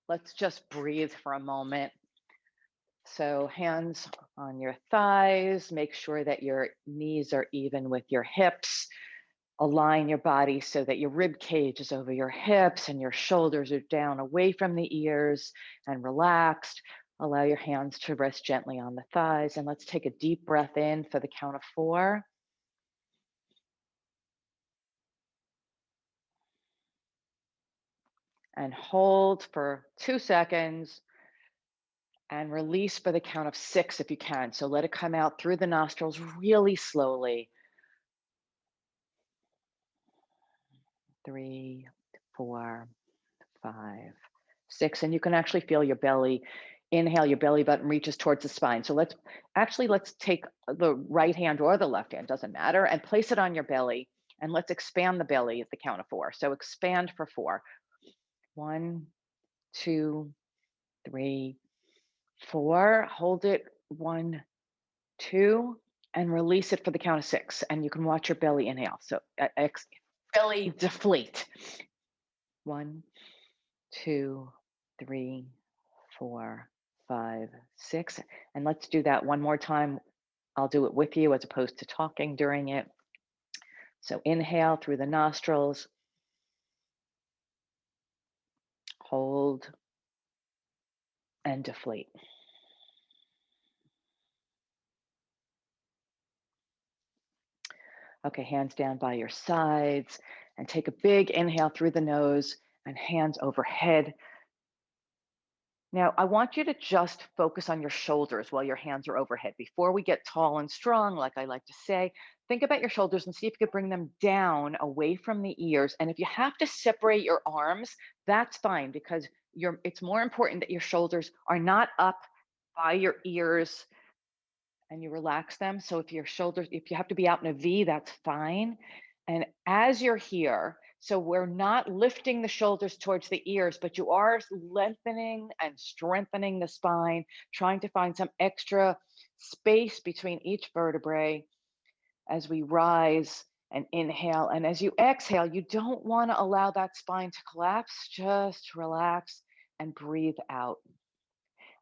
Let's just breathe for a moment. So hands on your thighs, make sure that your knees are even with your hips. Align your body so that your rib cage is over your hips and your shoulders are down away from the ears and relaxed. Allow your hands to rest gently on the thighs. And let's take a deep breath in for the count of 4. And hold for 2 seconds and release for the count of 6 if you can. So let it come out through the nostrils really slowly. 3, 4, 5, 6. And you can actually feel your belly. Inhale, your belly button reaches towards the spine. So let's take the right hand or the left hand, doesn't matter, and place it on your belly. And let's expand the belly at the count of 4. So expand for 4. 1, 2, 3, 4. Hold it. 1, 2, and release it for the count of 6. And you can watch your belly inhale. So belly deflate. 1, 2, 3, 4, 5, 6. And let's do that one more time. I'll do it with you as opposed to talking during it. So inhale through the nostrils, hold, and deflate. Okay, hands down by your sides, and take a big inhale through the nose and hands overhead. Now, I want you to just focus on your shoulders while your hands are overhead. Before we get tall and strong, like I like to say, think about your shoulders and see if you could bring them down away from the ears. And if you have to separate your arms, that's fine because it's more important that your shoulders are not up by your ears and you relax them. So if you have to be out in a V, that's fine. And as you're here, so we're not lifting the shoulders towards the ears, but you are lengthening and strengthening the spine, trying to find some extra space between each vertebrae as we rise and inhale. And as you exhale, you don't want to allow that spine to collapse. Just relax and breathe out.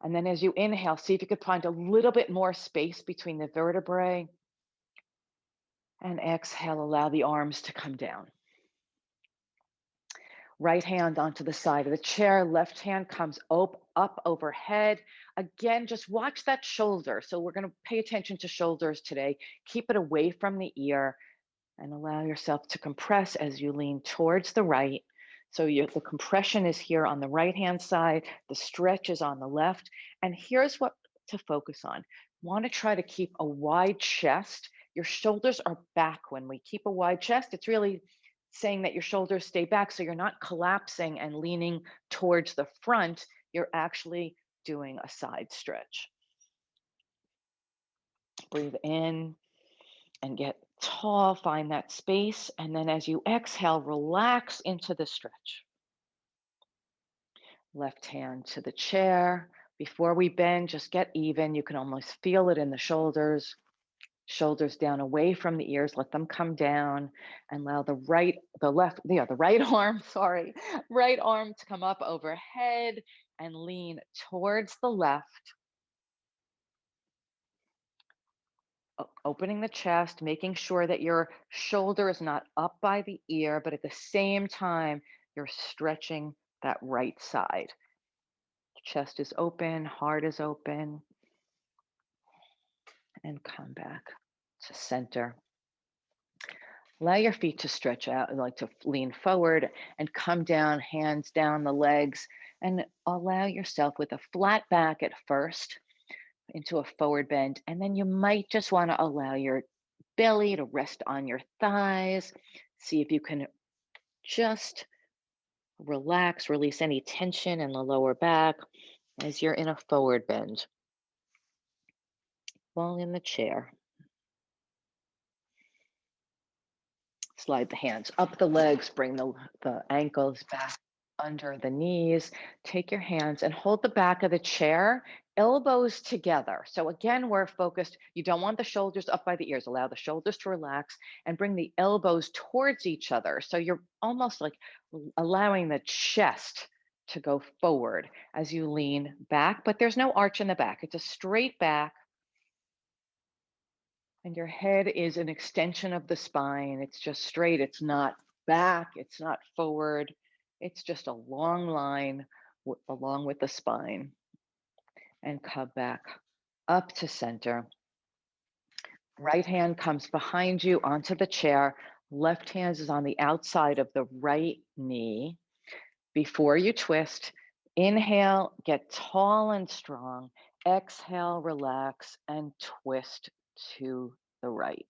And then as you inhale, see if you could find a little bit more space between the vertebrae. And exhale, allow the arms to come down. Right hand onto the side of the chair, left hand comes up overhead. Again, just watch that shoulder. So we're going to pay attention to shoulders today. Keep it away from the ear and allow yourself to compress as you lean towards the right. So the compression is here on the right-hand side, the stretch is on the left. And here's what to focus on. Want to try to keep a wide chest. Your shoulders are back. When we keep a wide chest, it's really saying that your shoulders stay back so you're not collapsing and leaning towards the front. You're actually doing a side stretch. Breathe in and get tall, find that space. And then as you exhale, relax into the stretch. Left hand to the chair. Before we bend, just get even. You can almost feel it in the shoulders. Shoulders down away from the ears, let them come down and allow the right arm, right arm to come up overhead and lean towards the left. Opening the chest, making sure that your shoulder is not up by the ear, but at the same time, you're stretching that right side. Chest is open, heart is open. And come back to center. Allow your feet to stretch out, like to lean forward and come down, hands down the legs, and allow yourself with a flat back at first into a forward bend. And then you might just want to allow your belly to rest on your thighs. See if you can just relax, release any tension in the lower back as you're in a forward bend. While in the chair. Slide the hands up the legs, bring the ankles back under the knees. Take your hands and hold the back of the chair, elbows together. So again, we're focused. You don't want the shoulders up by the ears. Allow the shoulders to relax and bring the elbows towards each other. So you're almost like allowing the chest to go forward as you lean back, but there's no arch in the back. It's a straight back, and your head is an extension of the spine. It's just straight. It's not back. It's not forward. It's just a long line along with the spine. And come back up to center. Right hand comes behind you onto the chair. Left hand is on the outside of the right knee. Before you twist, inhale, get tall and strong. Exhale, relax, and twist to the right.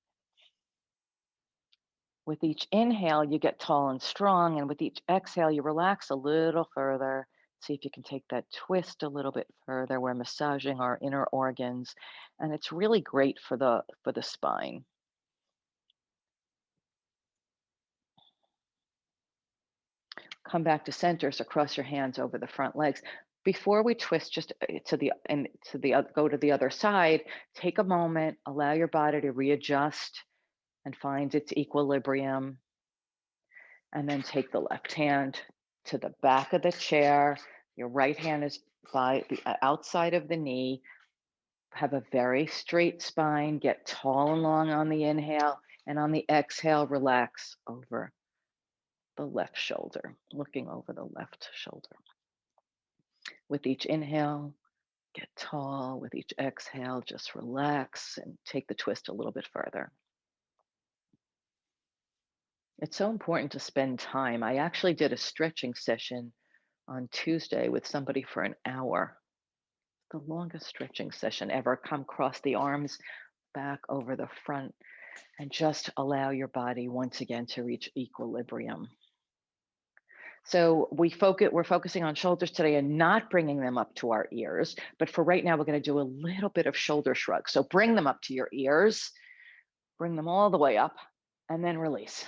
With each inhale, you get tall and strong, and with each exhale, you relax a little further. See if you can take that twist a little bit further. We're massaging our inner organs, and it's really great for the spine. Come back to center, so cross your hands over the front legs. Before we twist just go to the other side, take a moment, allow your body to readjust and find its equilibrium. And then take the left hand to the back of the chair. Your right hand is by the outside of the knee. Have a very straight spine. Get tall and long on the inhale. And on the exhale, relax over the left shoulder, looking over the left shoulder. With each inhale, get tall. With each exhale, just relax and take the twist a little bit further. It's so important to spend time. I actually did a stretching session on Tuesday with somebody for an hour. The longest stretching session ever. Come cross the arms back over the front and just allow your body once again to reach equilibrium. So we're focusing on shoulders today and not bringing them up to our ears. But for right now, we're going to do a little bit of shoulder shrug. So bring them up to your ears, bring them all the way up, and then release.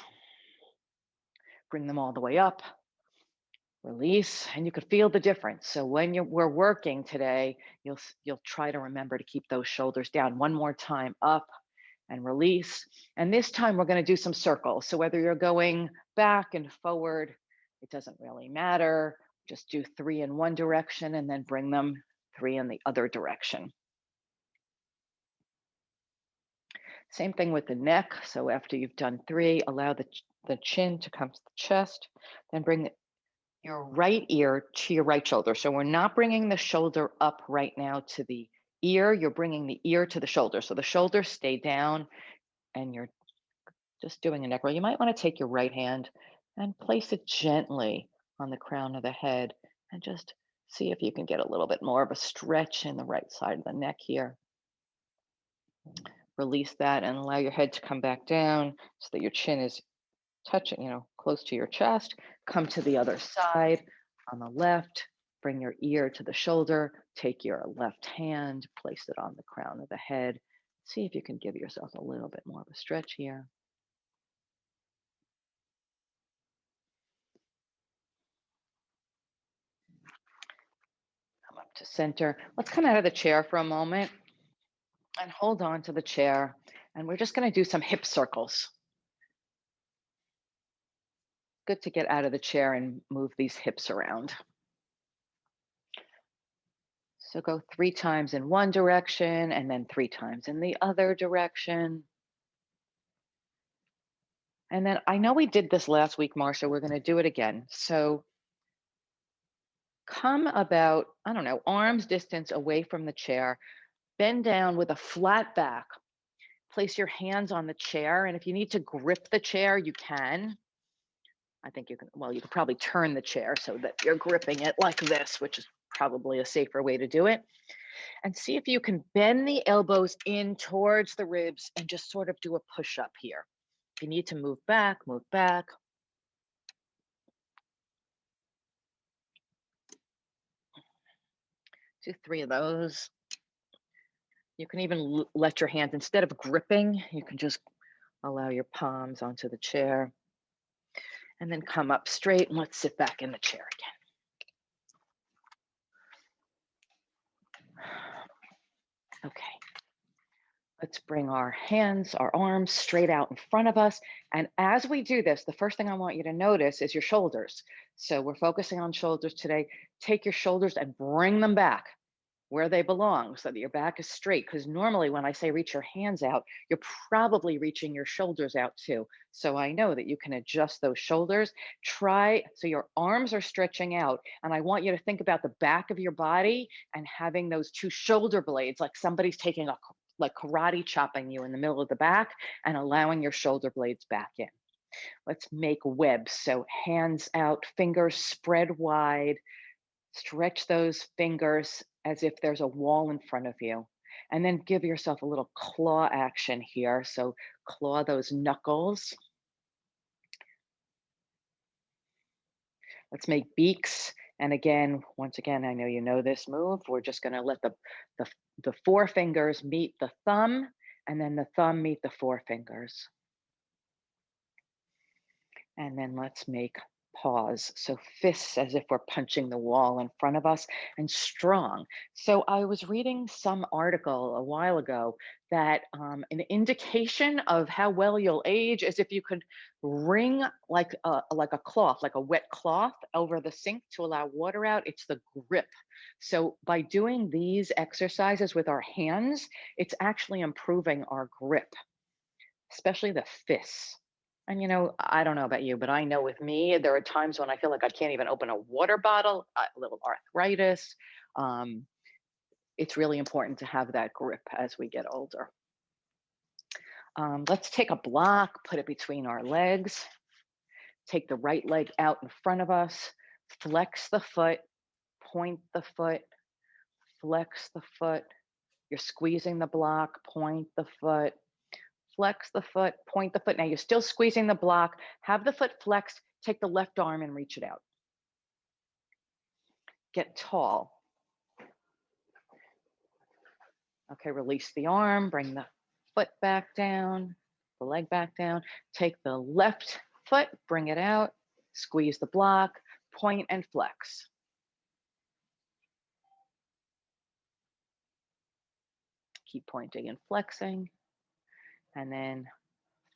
Bring them all the way up, release, and you could feel the difference. So when we're working today, you'll try to remember to keep those shoulders down. One more time, up and release. And this time we're going to do some circles. So whether you're going back and forward, it doesn't really matter. Just do 3 in one direction and then bring them 3 in the other direction. Same thing with the neck. So after you've done 3, allow the chin to come to the chest, then bring your right ear to your right shoulder. So we're not bringing the shoulder up right now to the ear. You're bringing the ear to the shoulder. So the shoulders stay down and you're just doing a neck roll. You might want to take your right hand and place it gently on the crown of the head and just see if you can get a little bit more of a stretch in the right side of the neck here. Release that and allow your head to come back down so that your chin is touching, close to your chest. Come to the other side on the left. Bring your ear to the shoulder. Take your left hand, place it on the crown of the head. See if you can give yourself a little bit more of a stretch here. Come up to center. Let's come out of the chair for a moment and hold on to the chair. And we're just going to do some hip circles. Good to get out of the chair and move these hips around. So go 3 times in one direction and then 3 times in the other direction. And then I know we did this last week, Marcia, we're going to do it again. So come about, arm's distance away from the chair, bend down with a flat back, place your hands on the chair. And if you need to grip the chair, you can. I think you can probably turn the chair so that you're gripping it like this, which is probably a safer way to do it. And see if you can bend the elbows in towards the ribs and just sort of do a push up here. If you need to move back, move back. Do 3 of those. You can even let your hands, instead of gripping, you can just allow your palms onto the chair. And then come up straight and let's sit back in the chair again. Okay. Let's bring our hands, our arms straight out in front of us. And as we do this, the first thing I want you to notice is your shoulders. So we're focusing on shoulders today. Take your shoulders and bring them back where they belong so that your back is straight. Because normally when I say reach your hands out, you're probably reaching your shoulders out too. So I know that you can adjust those shoulders. Try so your arms are stretching out. And I want you to think about the back of your body and having those two shoulder blades, like somebody's taking a like karate chopping you in the middle of the back and allowing your shoulder blades back in. Let's make webs. So hands out, fingers spread wide. Stretch those fingers as if there's a wall in front of you. And then give yourself a little claw action here. So claw those knuckles. Let's make beaks. And again, once again, I know you know this move. We're just going to let the forefingers meet the thumb, and then the thumb meet the forefingers. And then let's make paws. So fists as if we're punching the wall in front of us, and strong. So I was reading some article a while ago that an indication of how well you'll age is if you could wring like a cloth, like a wet cloth over the sink to allow water out. It's the grip. So by doing these exercises with our hands, it's actually improving our grip, especially the fists. And I don't know about you, but I know with me, there are times when I feel like I can't even open a water bottle, a little arthritis. Um, it's really important to have that grip as we get older. Let's take a block, put it between our legs, take the right leg out in front of us, flex the foot, point the foot, flex the foot. You're squeezing the block, point the foot, flex the foot, point the foot. Now you're still squeezing the block. Have the foot flexed. Take the left arm and reach it out. Get tall. Okay, release the arm. Bring the foot back down, the leg back down. Take the left foot, bring it out. Squeeze the block, point and flex. Keep pointing and flexing. And then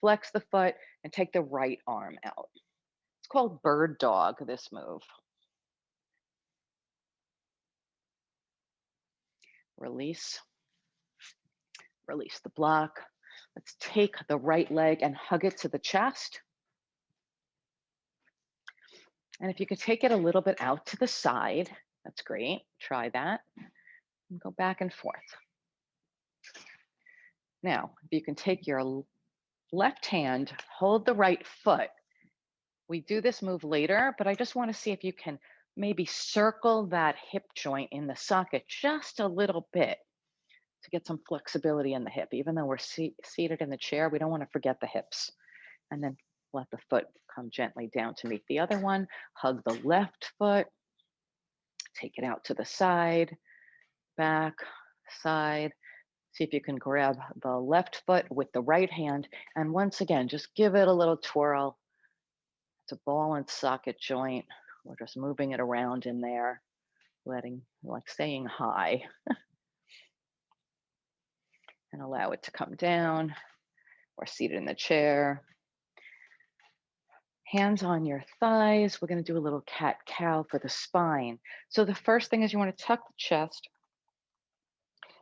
flex the foot and take the right arm out. It's called bird dog, this move. Release. Release the block. Let's take the right leg and hug it to the chest. And if you could take it a little bit out to the side, that's great. Try that. And go back and forth. Now, if you can take your left hand, hold the right foot. We do this move later, but I just want to see if you can maybe circle that hip joint in the socket just a little bit to get some flexibility in the hip. Even though we're seated in the chair, we don't want to forget the hips. And then let the foot come gently down to meet the other one. Hug the left foot. Take it out to the side, back, side. See if you can grab the left foot with the right hand. And once again, just give it a little twirl. It's a ball and socket joint. We're just moving it around in there, staying high. And allow it to come down. Or seated in the chair. Hands on your thighs. We're going to do a little cat-cow for the spine. So the first thing is you want to tuck the chest.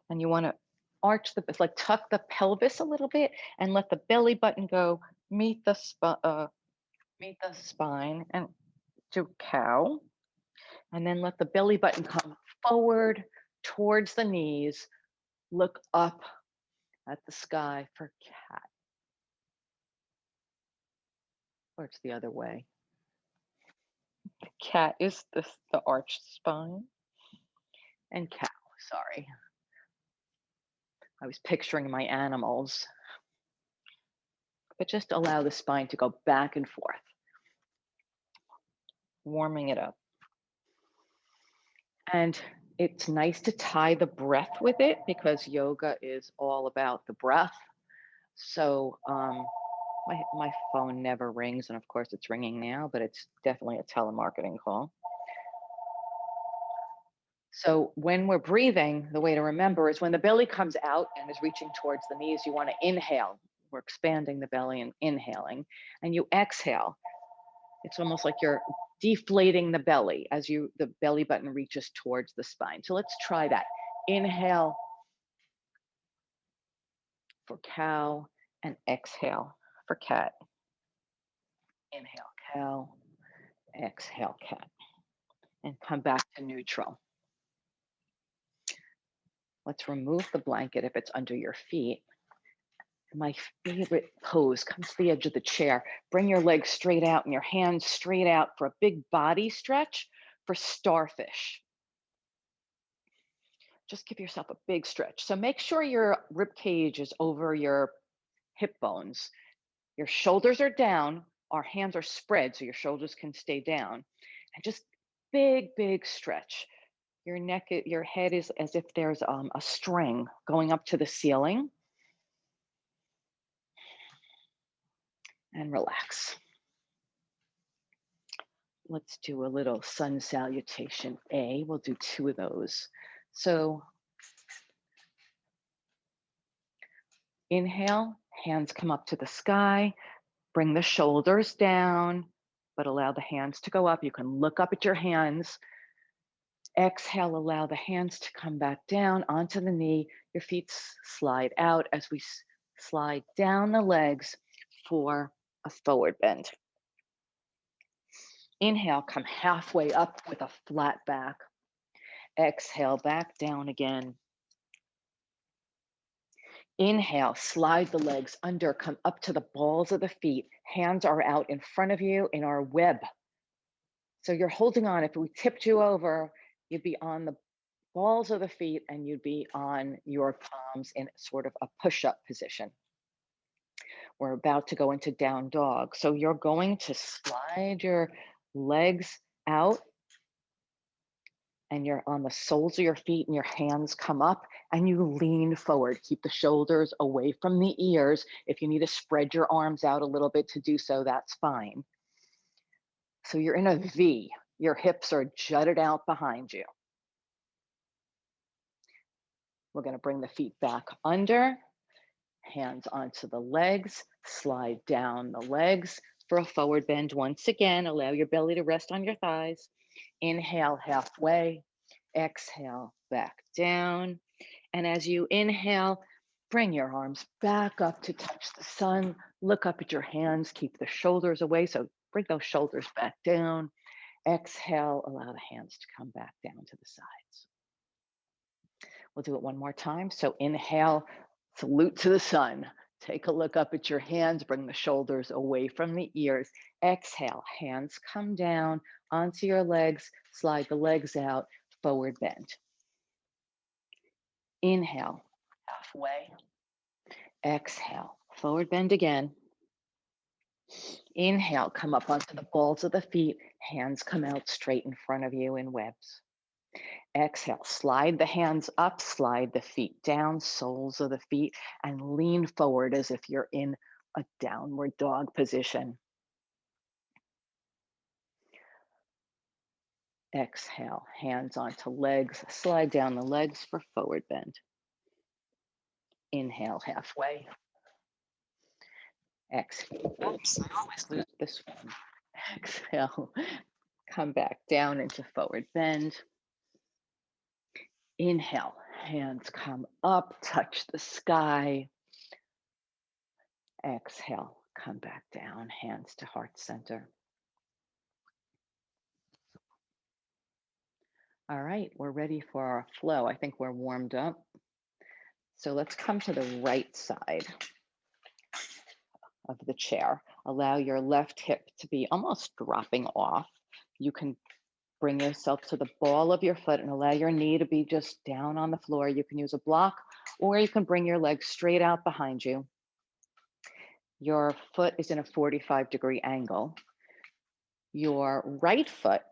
And you want to arch tuck the pelvis a little bit and let the belly button go, meet the spine and do cow. And then let the belly button come forward towards the knees. Look up at the sky for cat. Or it's the other way. Cat is the arched spine. And cow, sorry. I was picturing my animals. But just allow the spine to go back and forth. Warming it up. And it's nice to tie the breath with it because yoga is all about the breath. So my phone never rings, and of course it's ringing now, but it's definitely a telemarketing call. So when we're breathing, the way to remember is when the belly comes out and is reaching towards the knees, you want to inhale. We're expanding the belly and inhaling. And you exhale. It's almost like you're deflating the belly as the belly button reaches towards the spine. So let's try that. Inhale for cow and exhale for cat. Inhale, cow, exhale, cat. And come back to neutral. Let's remove the blanket if it's under your feet. My favorite pose, come to the edge of the chair. Bring your legs straight out and your hands straight out for a big body stretch for starfish. Just give yourself a big stretch. So make sure your rib cage is over your hip bones. Your shoulders are down, our hands are spread so your shoulders can stay down. And just big stretch. Your head is as if there's a string going up to the ceiling. And relax. Let's do a little sun salutation A. We'll do 2 of those. So inhale, hands come up to the sky, bring the shoulders down, but allow the hands to go up. You can look up at your hands. Exhale, allow the hands to come back down onto the knee. Your feet slide out as we slide down the legs for a forward bend. Inhale, come halfway up with a flat back. Exhale, back down again. Inhale, slide the legs under, come up to the balls of the feet. Hands are out in front of you in our web. So you're holding on. If we tipped you over, you'd be on the balls of the feet and you'd be on your palms in sort of a push-up position. We're about to go into down dog. So you're going to slide your legs out and you're on the soles of your feet and your hands come up and you lean forward. Keep the shoulders away from the ears. If you need to spread your arms out a little bit to do so, that's fine. So you're in a V. Your hips are jutted out behind you. We're going to bring the feet back under, hands onto the legs, slide down the legs for a forward bend. Once again, allow your belly to rest on your thighs. Inhale halfway, exhale back down. And as you inhale, bring your arms back up to touch the sun. Look up at your hands, keep the shoulders away. So bring those shoulders back down. Exhale, allow the hands to come back down to the sides. We'll do it one more time. So inhale, salute to the sun. Take a look up at your hands, bring the shoulders away from the ears. Exhale, hands come down onto your legs, slide the legs out, forward bend. Inhale, halfway. Exhale, forward bend again. Inhale, come up onto the balls of the feet, hands come out straight in front of you in webs. Exhale, slide the hands up, slide the feet down, soles of the feet, and lean forward as if you're in a downward dog position. Exhale, hands onto legs, slide down the legs for forward bend. Inhale, halfway. Exhale, oops, I always lose this one. Exhale, come back down into forward bend. Inhale, hands come up, touch the sky. Exhale, come back down, hands to heart center. All right, we're ready for our flow. I think we're warmed up. So let's come to the right side of the chair. Allow your left hip to be almost dropping off. You can bring yourself to the ball of your foot and allow your knee to be just down on the floor. You can use a block or you can bring your legs straight out behind you. Your foot is in a 45-degree angle. Your right foot,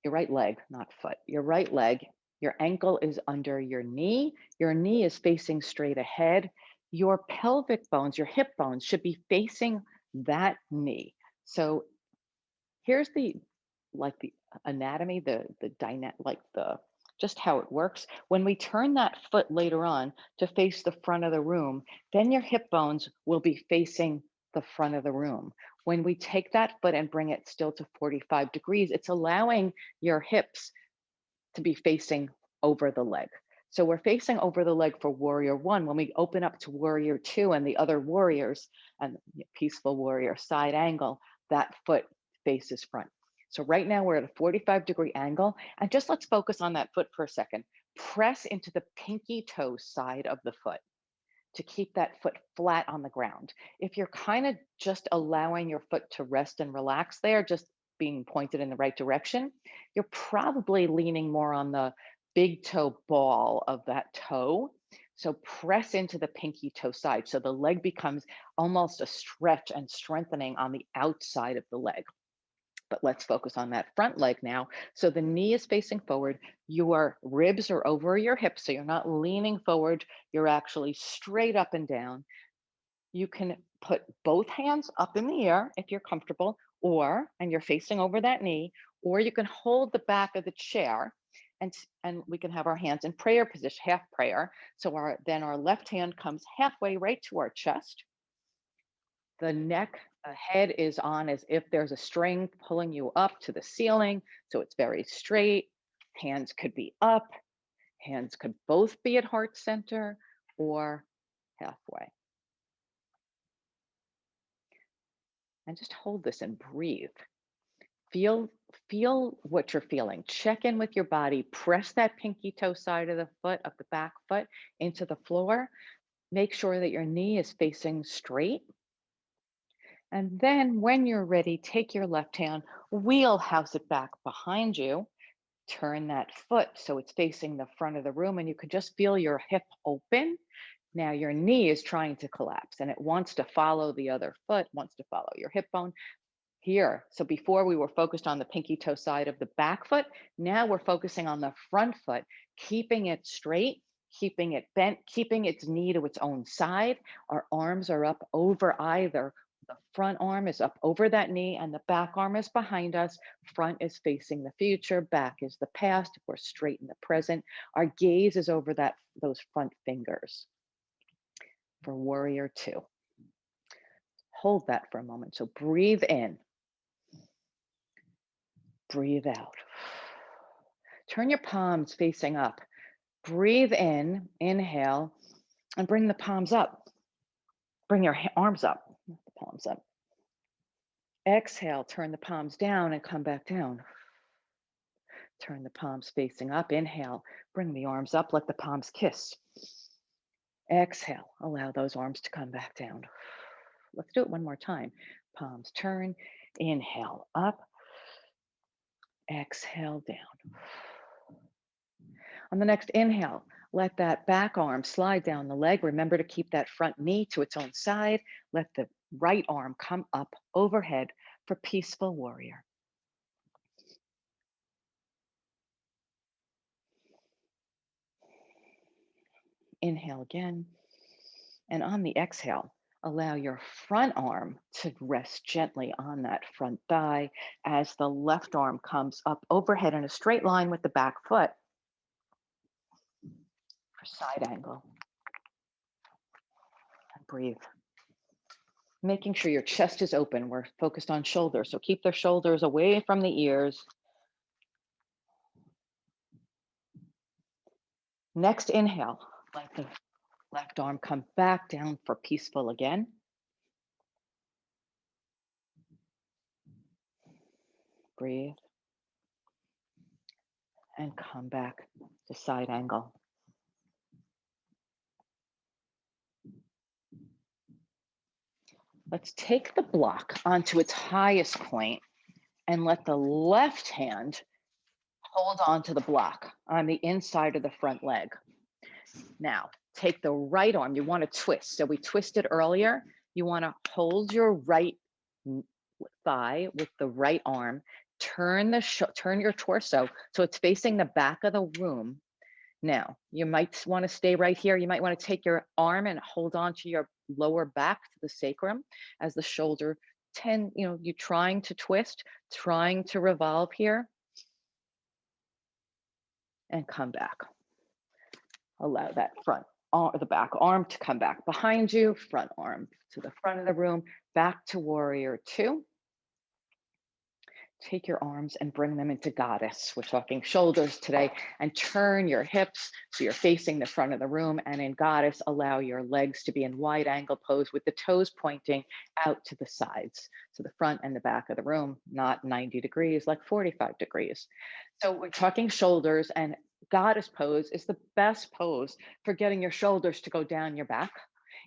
your right leg, not foot, your right leg, your ankle is under your knee is facing straight ahead. Your pelvic bones, your hip bones should be facing that knee. So here's the anatomy, the just how it works. When we turn that foot later on to face the front of the room, then your hip bones will be facing the front of the room. When we take that foot and bring it still to 45 degrees, it's allowing your hips to be facing over the leg. So we're facing over the leg for warrior one. When we open up to warrior two and the other warriors and peaceful warrior side angle, that foot faces front. So right now we're at a 45-degree angle, and just let's focus on that foot for a second. Press into the pinky toe side of the foot to keep that foot flat on the ground. If you're kind of just allowing your foot to rest and relax there, just being pointed in the right direction, you're probably leaning more on the big toe ball of that toe. So press into the pinky toe side. So the leg becomes almost a stretch and strengthening on the outside of the leg. But let's focus on that front leg now. So the knee is facing forward. Your ribs are over your hips. So you're not leaning forward. You're actually straight up and down. You can put both hands up in the air if you're comfortable, and you're facing over that knee, or you can hold the back of the chair and we can have our hands in prayer position, half prayer. So then our left hand comes halfway right to our chest. The neck, the head is on as if there's a string pulling you up to the ceiling. So it's very straight. Hands could be up. Hands could both be at heart center or halfway. And just hold this and breathe. Feel what you're feeling. Check in with your body. Press that pinky toe side of the foot, of the back foot, into the floor. Make sure that your knee is facing straight. And then when you're ready, take your left hand, wheelhouse it back behind you, turn that foot so it's facing the front of the room, and you can just feel your hip open. Now your knee is trying to collapse and it wants to follow the other foot, wants to follow your hip bone here. So before we were focused on the pinky toe side of the back foot, now we're focusing on the front foot, keeping it straight, keeping it bent, keeping its knee to its own side. Our arms are up over either. The front arm is up over that knee and the back arm is behind us. Front is facing the future, back is the past. We're straight in the present. Our gaze is over those front fingers for warrior two. Hold that for a moment. So breathe in. Breathe out. Turn your palms facing up. Breathe in, inhale, and bring the palms up. Bring your arms up, not the palms up. Exhale, turn the palms down and come back down. Turn the palms facing up. Inhale, bring the arms up, let the palms kiss. Exhale, allow those arms to come back down. Let's do it one more time. Palms turn, inhale up, exhale down. On the next inhale, let that back arm slide down the leg. Remember to keep that front knee to its own side. Let the right arm come up overhead for peaceful warrior. Inhale again. And on the exhale, allow your front arm to rest gently on that front thigh as the left arm comes up overhead in a straight line with the back foot for side angle. And breathe. Making sure your chest is open. We're focused on shoulders, so keep their shoulders away from the ears. Next inhale, let the left arm come back down for peaceful again. Breathe. And come back to side angle. Let's take the block onto its highest point and let the left hand hold on to the block on the inside of the front leg. Now, take the right arm. You want to twist. So we twisted earlier. You want to hold your right thigh with the right arm. Turn your torso so it's facing the back of the room. Now, you might want to stay right here. You might want to take your arm and hold on to your lower back to the sacrum as the shoulder you're trying to twist, trying to revolve here. and come back. Allow that the back arm to come back behind you, front arm to the front of the room, back to warrior two. Take your arms and bring them into goddess. We're talking shoulders today, and turn your hips so you're facing the front of the room. And in goddess, allow your legs to be in wide angle pose with the toes pointing out to the sides. So the front and the back of the room, not 90 degrees, like 45 degrees. So we're talking shoulders, and goddess pose is the best pose for getting your shoulders to go down your back.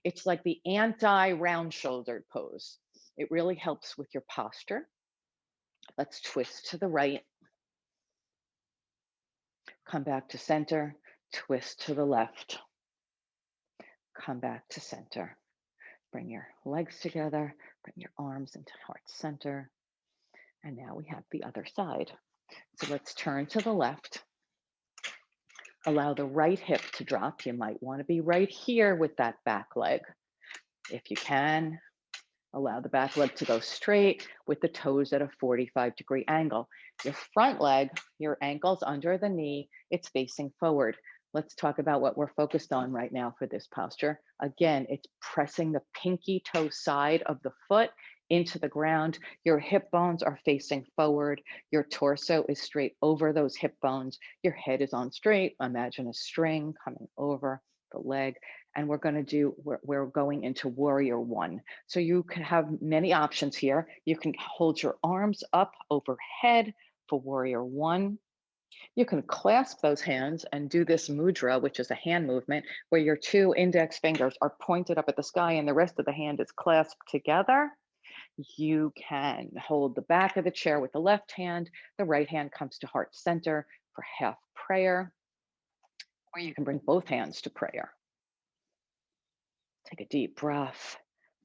It's like the anti-round shouldered pose. It really helps with your posture. Let's twist to the right, come back to center, twist to the left, come back to center. Bring your legs together, bring your arms into heart center. And now we have the other side. So let's turn to the left. Allow the right hip to drop. You might want to be right here with that back leg. If you can, allow the back leg to go straight with the toes at a 45-degree angle. Your front leg, your ankle's under the knee, it's facing forward. Let's talk about what we're focused on right now for this posture. Again, it's pressing the pinky toe side of the foot into the ground. Your hip bones are facing forward. Your torso is straight over those hip bones. Your head is on straight. Imagine a string coming over the leg. And we're going into warrior one. So you can have many options here. You can hold your arms up overhead for warrior one. You can clasp those hands and do this mudra, which is a hand movement where your two index fingers are pointed up at the sky and the rest of the hand is clasped together. You can hold the back of the chair with the left hand. The right hand comes to heart center for half prayer, or you can bring both hands to prayer. Take a deep breath.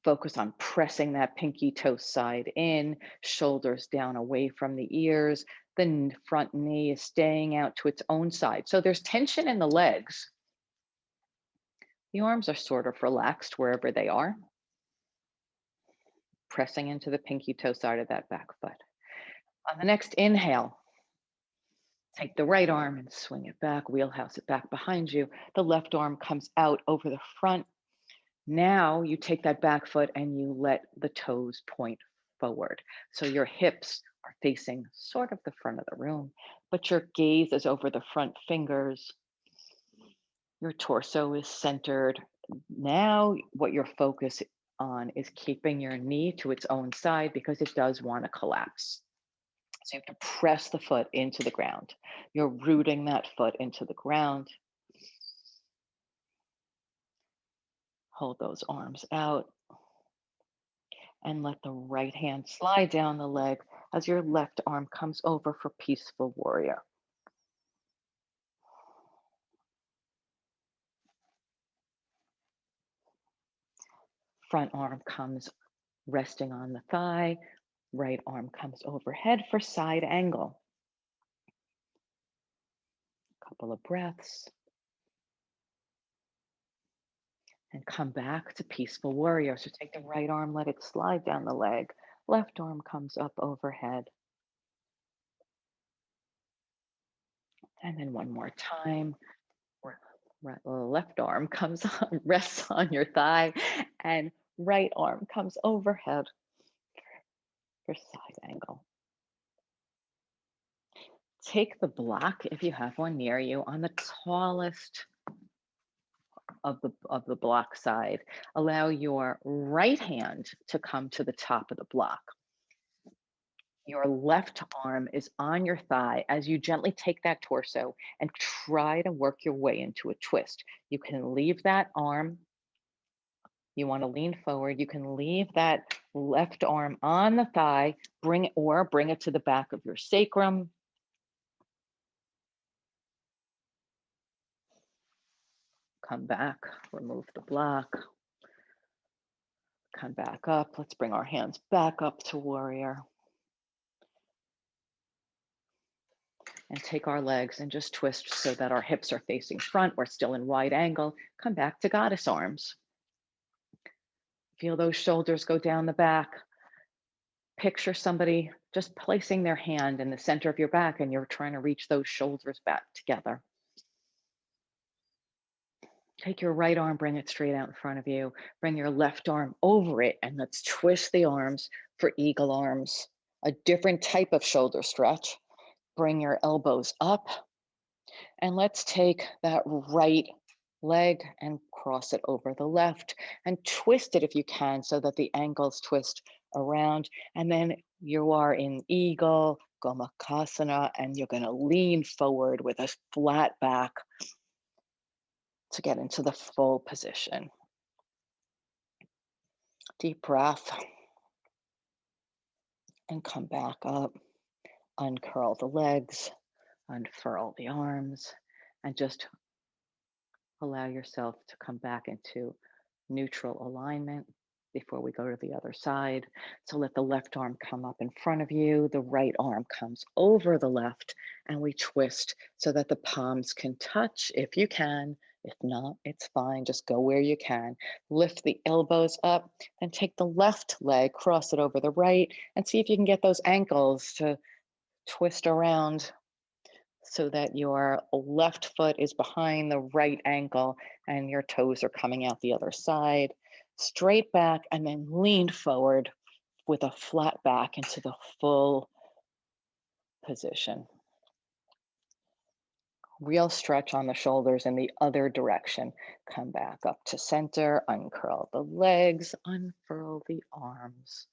Focus on pressing that pinky toe side in, shoulders down away from the ears. The front knee is staying out to its own side. So there's tension in the legs. The arms are sort of relaxed wherever they are. Pressing into the pinky toe side of that back foot. On the next inhale, take the right arm and swing it back, wheelhouse it back behind you. The left arm comes out over the front. Now you take that back foot and you let the toes point forward. So your hips are facing sort of the front of the room, but your gaze is over the front fingers. Your torso is centered. Now what you're focused on is keeping your knee to its own side because it does want to collapse. So you have to press the foot into the ground. You're rooting that foot into the ground. Hold those arms out and let the right hand slide down the leg as your left arm comes over for peaceful warrior. Front arm comes resting on the thigh. Right arm comes overhead for side angle. Couple of breaths. And come back to peaceful warrior. So take the right arm, let it slide down the leg. Left arm comes up overhead. And then one more time. Left arm comes on, rests on your thigh, and right arm comes overhead for side angle. Take the block, if you have one near you, on the tallest of the block side. Allow your right hand to come to the top of the block. Your left arm is on your thigh as you gently take that torso and try to work your way into a twist. You can leave that arm. You want to lean forward. You can leave that left arm on the thigh, bring it to the back of your sacrum. Come back, remove the block. Come back up. Let's bring our hands back up to warrior. And take our legs and just twist so that our hips are facing front. We're still in wide angle. Come back to goddess arms. Feel those shoulders go down the back. Picture somebody just placing their hand in the center of your back and you're trying to reach those shoulders back together. Take your right arm, bring it straight out in front of you. Bring your left arm over it, and let's twist the arms for eagle arms. A different type of shoulder stretch. Bring your elbows up, and let's take that right leg and cross it over the left and twist it if you can so that the ankles twist around. And then you are in eagle, gomukhasana, and you're going to lean forward with a flat back to get into the full position. Deep breath and come back up. Uncurl the legs, unfurl the arms, and just allow yourself to come back into neutral alignment before we go to the other side. So let the left arm come up in front of you, the right arm comes over the left, and we twist so that the palms can touch if you can. If not, it's fine. Just go where you can. Lift the elbows up and take the left leg, cross it over the right, and see if you can get those ankles to twist around so that your left foot is behind the right ankle and your toes are coming out the other side. Straight back and then lean forward with a flat back into the full position. Real stretch on the shoulders in the other direction. Come back up to center, uncurl the legs, unfurl the arms,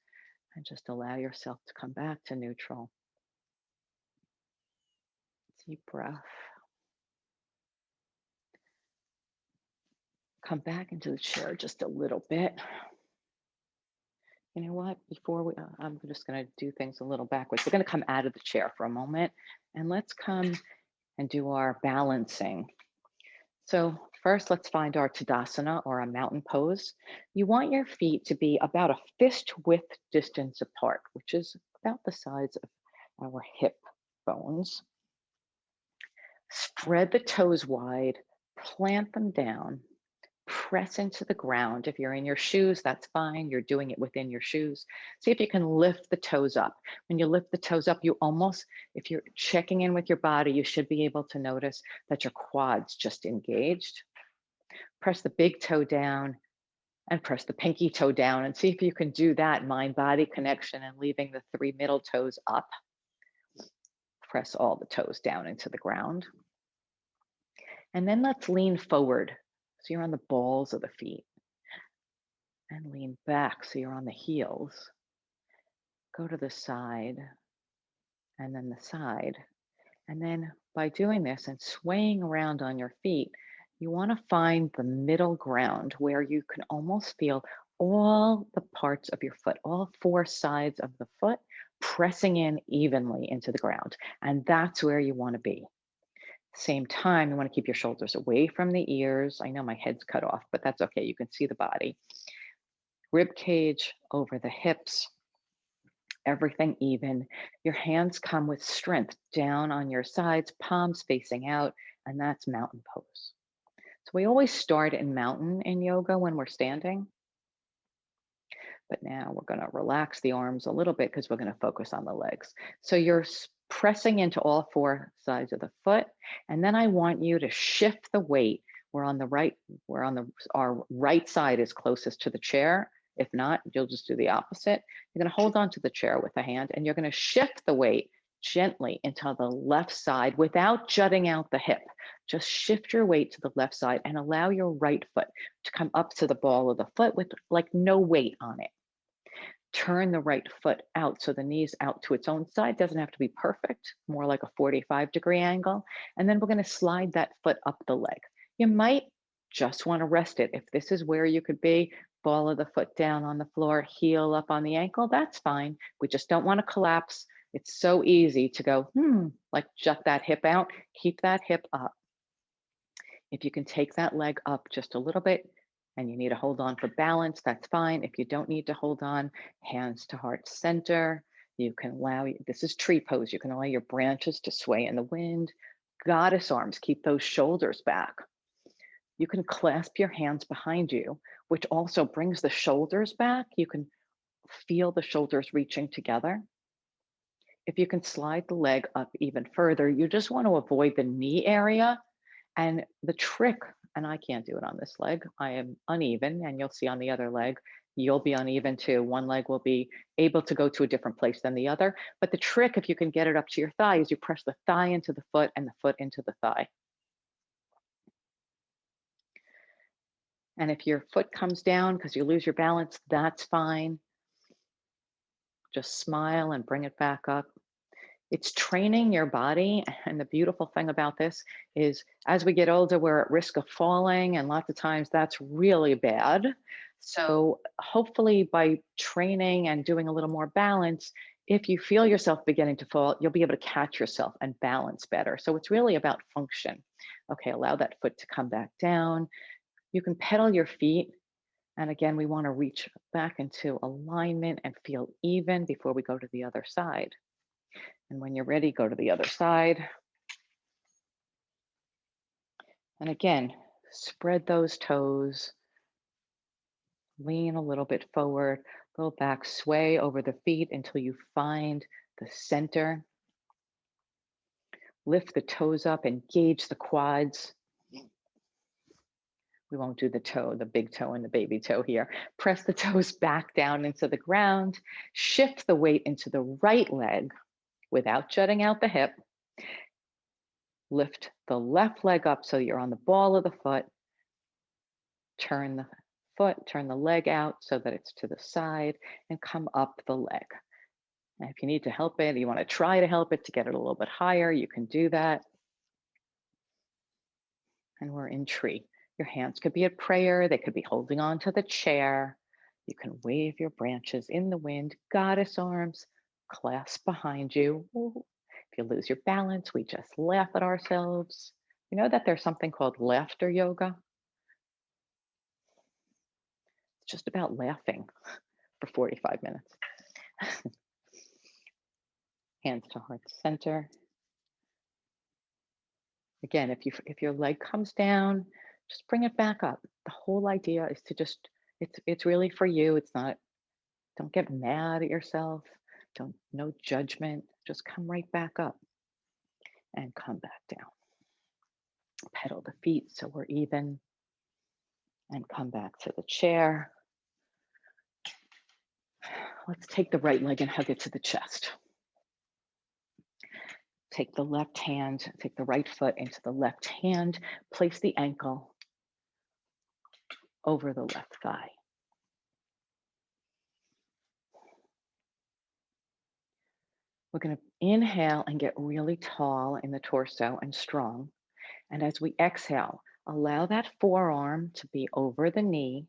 and just allow yourself to come back to neutral. Deep breath. Come back into the chair just a little bit. You know what? Before I'm just going to do things a little backwards. We're going to come out of the chair for a moment and let's come and do our balancing. So first, let's find our Tadasana or a mountain pose. You want your feet to be about a fist width distance apart, which is about the size of our hip bones. Spread the toes wide, plant them down. Press into the ground. If you're in your shoes, that's fine. You're doing it within your shoes. See if you can lift the toes up. When you lift the toes up, you almost, if you're checking in with your body, you should be able to notice that your quads just engaged. Press the big toe down and press the pinky toe down and see if you can do that mind-body connection and leaving the 3 middle toes up. Press all the toes down into the ground. And then let's lean forward. So you're on the balls of the feet. And lean back so you're on the heels. Go to the side and then the side. And then by doing this and swaying around on your feet, you want to find the middle ground where you can almost feel all the parts of your foot, all 4 sides of the foot pressing in evenly into the ground. And that's where you want to be. Same time, you want to keep your shoulders away from the ears. I know my head's cut off, but that's okay. You can see the body. Rib cage over the hips, everything even. Your hands come with strength down on your sides, palms facing out, and that's mountain pose. So we always start in mountain in yoga when we're standing. But now we're going to relax the arms a little bit because we're going to focus on the legs. So you're pressing into all 4 sides of the foot. And then I want you to shift the weight. Our right side is closest to the chair. If not, you'll just do the opposite. You're going to hold on to the chair with a hand and you're going to shift the weight gently into the left side without jutting out the hip. Just shift your weight to the left side and allow your right foot to come up to the ball of the foot with like no weight on it. Turn the right foot out so the knee's out to its own side. Doesn't have to be perfect, more like a 45-degree angle. And then we're going to slide that foot up the leg. You might just want to rest it. If this is where you could be, ball of the foot down on the floor, heel up on the ankle, that's fine. We just don't want to collapse. It's so easy to go, like jut that hip out, keep that hip up. If you can take that leg up just a little bit and you need to hold on for balance, that's fine. If you don't need to hold on, hands to heart center. You can allow, this is tree pose. You can allow your branches to sway in the wind. Goddess arms, keep those shoulders back. You can clasp your hands behind you, which also brings the shoulders back. You can feel the shoulders reaching together. If you can slide the leg up even further, you just want to avoid the knee area. And the trick and I can't do it on this leg. I am uneven, and you'll see on the other leg, you'll be uneven too. One leg will be able to go to a different place than the other. But the trick, if you can get it up to your thigh, is you press the thigh into the foot and the foot into the thigh. And if your foot comes down because you lose your balance, that's fine. Just smile and bring it back up. It's training your body. And the beautiful thing about this is as we get older, we're at risk of falling. And lots of times that's really bad. So hopefully by training and doing a little more balance, if you feel yourself beginning to fall, you'll be able to catch yourself and balance better. So it's really about function. Okay, allow that foot to come back down. You can pedal your feet. And again, we want to reach back into alignment and feel even before we go to the other side. And when you're ready, go to the other side. And again, spread those toes, lean a little bit forward, go back, sway over the feet until you find the center. Lift the toes up, engage the quads. We won't do the toe, the big toe and the baby toe here. Press the toes back down into the ground. Shift the weight into the right leg without jutting out the hip. Lift the left leg up so you're on the ball of the foot. Turn the foot, turn the leg out so that it's to the side and come up the leg. And if you need to help it, you want to try to help it to get it a little bit higher, you can do that. And we're in tree. Your hands could be at prayer. They could be holding on to the chair. You can wave your branches in the wind, goddess arms, clasp behind you. Ooh. If you lose your balance, we just laugh at ourselves. You know that there's something called laughter yoga? It's just about laughing for 45 minutes. Hands to heart center. Again, if your leg comes down, just bring it back up. The whole idea is to just, it's really for you. It's not, don't get mad at yourself. No judgment. Just come right back up and come back down. Pedal the feet so we're even and come back to the chair. Let's take the right leg and hug it to the chest. Take the left hand, take the right foot into the left hand, place the ankle over the left thigh. We're going to inhale and get really tall in the torso and strong. And as we exhale, allow that forearm to be over the knee,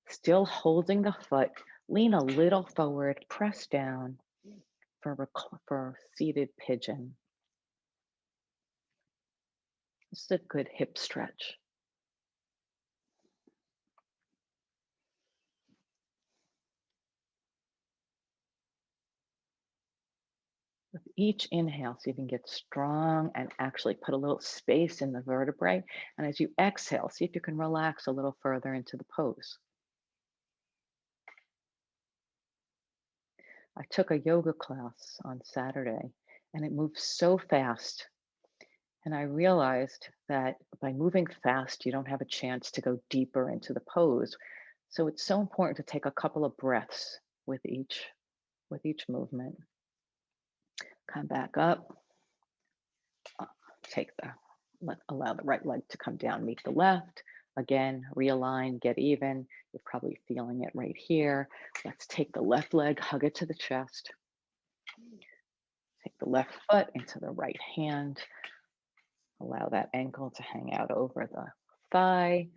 still holding the foot. Lean a little forward, press down for seated pigeon. This is a good hip stretch. With each inhale, see if you can get strong and actually put a little space in the vertebrae. And as you exhale, see if you can relax a little further into the pose. I took a yoga class on Saturday and it moved so fast. And I realized that by moving fast, you don't have a chance to go deeper into the pose. So it's so important to take a couple of breaths with each movement. Come back up. Allow the right leg to come down, meet the left. Again, realign, get even. You're probably feeling it right here. Let's take the left leg, hug it to the chest. Take the left foot into the right hand. Allow that ankle to hang out over the thigh.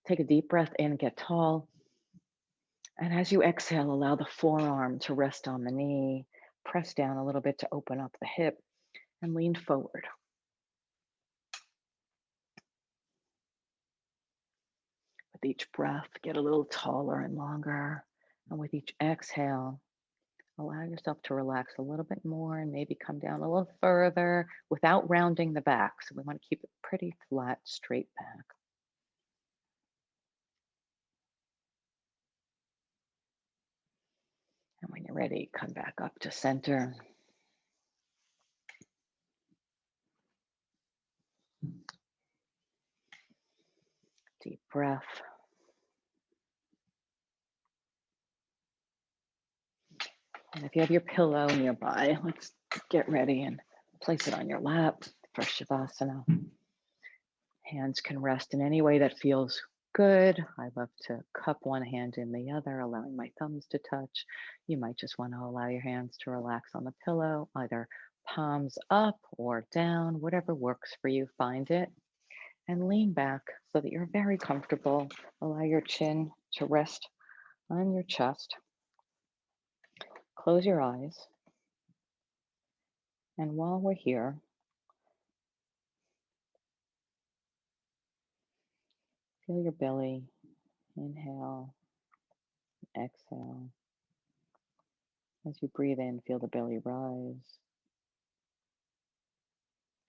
Take a deep breath in, get tall. And as you exhale, allow the forearm to rest on the knee. Press down a little bit to open up the hip and lean forward. With each breath, get a little taller and longer. And with each exhale, allow yourself to relax a little bit more and maybe come down a little further without rounding the back. So we want to keep it pretty flat, straight back. And when you're ready, come back up to center. Deep breath. And if you have your pillow nearby, let's get ready and place it on your lap for Shavasana. Hands can rest in any way that feels good. I love to cup one hand in the other, allowing my thumbs to touch. You might just want to allow your hands to relax on the pillow, either palms up or down, whatever works for you, find it. And lean back so that you're very comfortable. Allow your chin to rest on your chest. Close your eyes. And while we're here, feel your belly. Inhale, exhale. As you breathe in, feel the belly rise,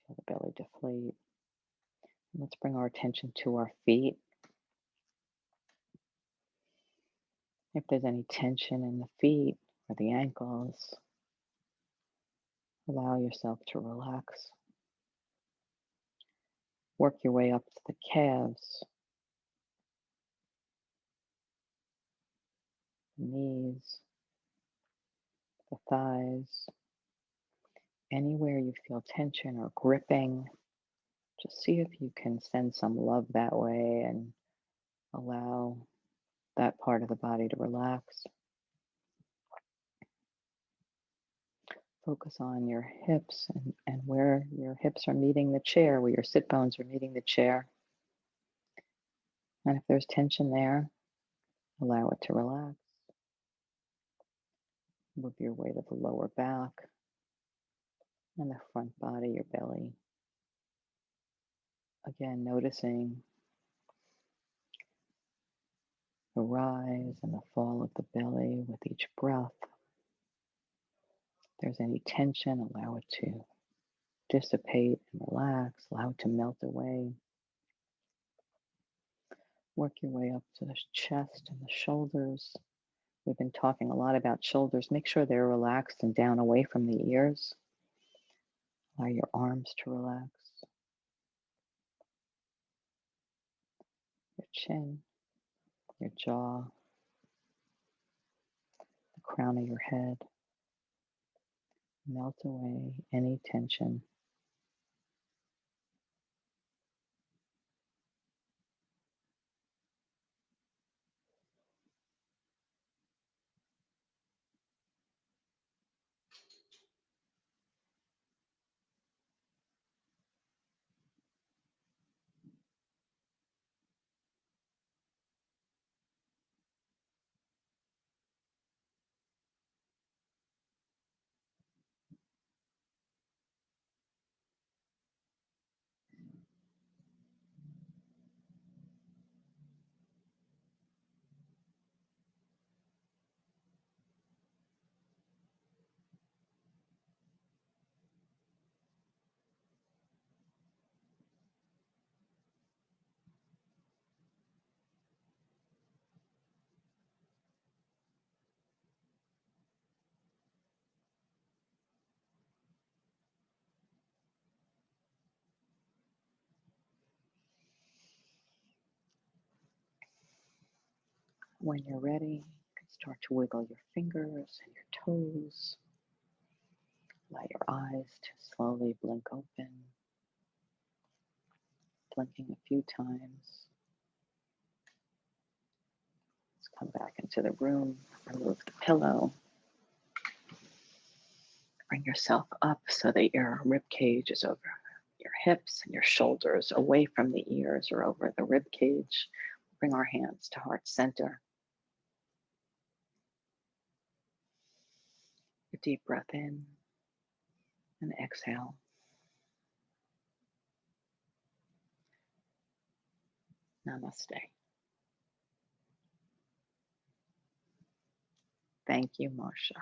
feel the belly deflate. And let's bring our attention to our feet. If there's any tension in the feet or the ankles, allow yourself to relax. Work your way up to the calves, the knees, the thighs. Anywhere you feel tension or gripping, just see if you can send some love that way and allow that part of the body to relax. Focus on your hips and where your hips are meeting the chair, where your sit bones are meeting the chair. And if there's tension there, allow it to relax. Move your way to the lower back and the front body, your belly. Again, noticing the rise and the fall of the belly with each breath. If there's any tension, allow it to dissipate and relax. Allow it to melt away. Work your way up to the chest and the shoulders. We've been talking a lot about shoulders. Make sure they're relaxed and down away from the ears. Allow your arms to relax. Your chin, your jaw, the crown of your head. Melt away any tension. When you're ready, you can start to wiggle your fingers and your toes. Allow your eyes to slowly blink open, blinking a few times. Let's come back into the room, remove the pillow. Bring yourself up so that your rib cage is over your hips and your shoulders away from the ears or over the rib cage. Bring our hands to heart center. A deep breath in and exhale. Namaste. Thank you, Marsha.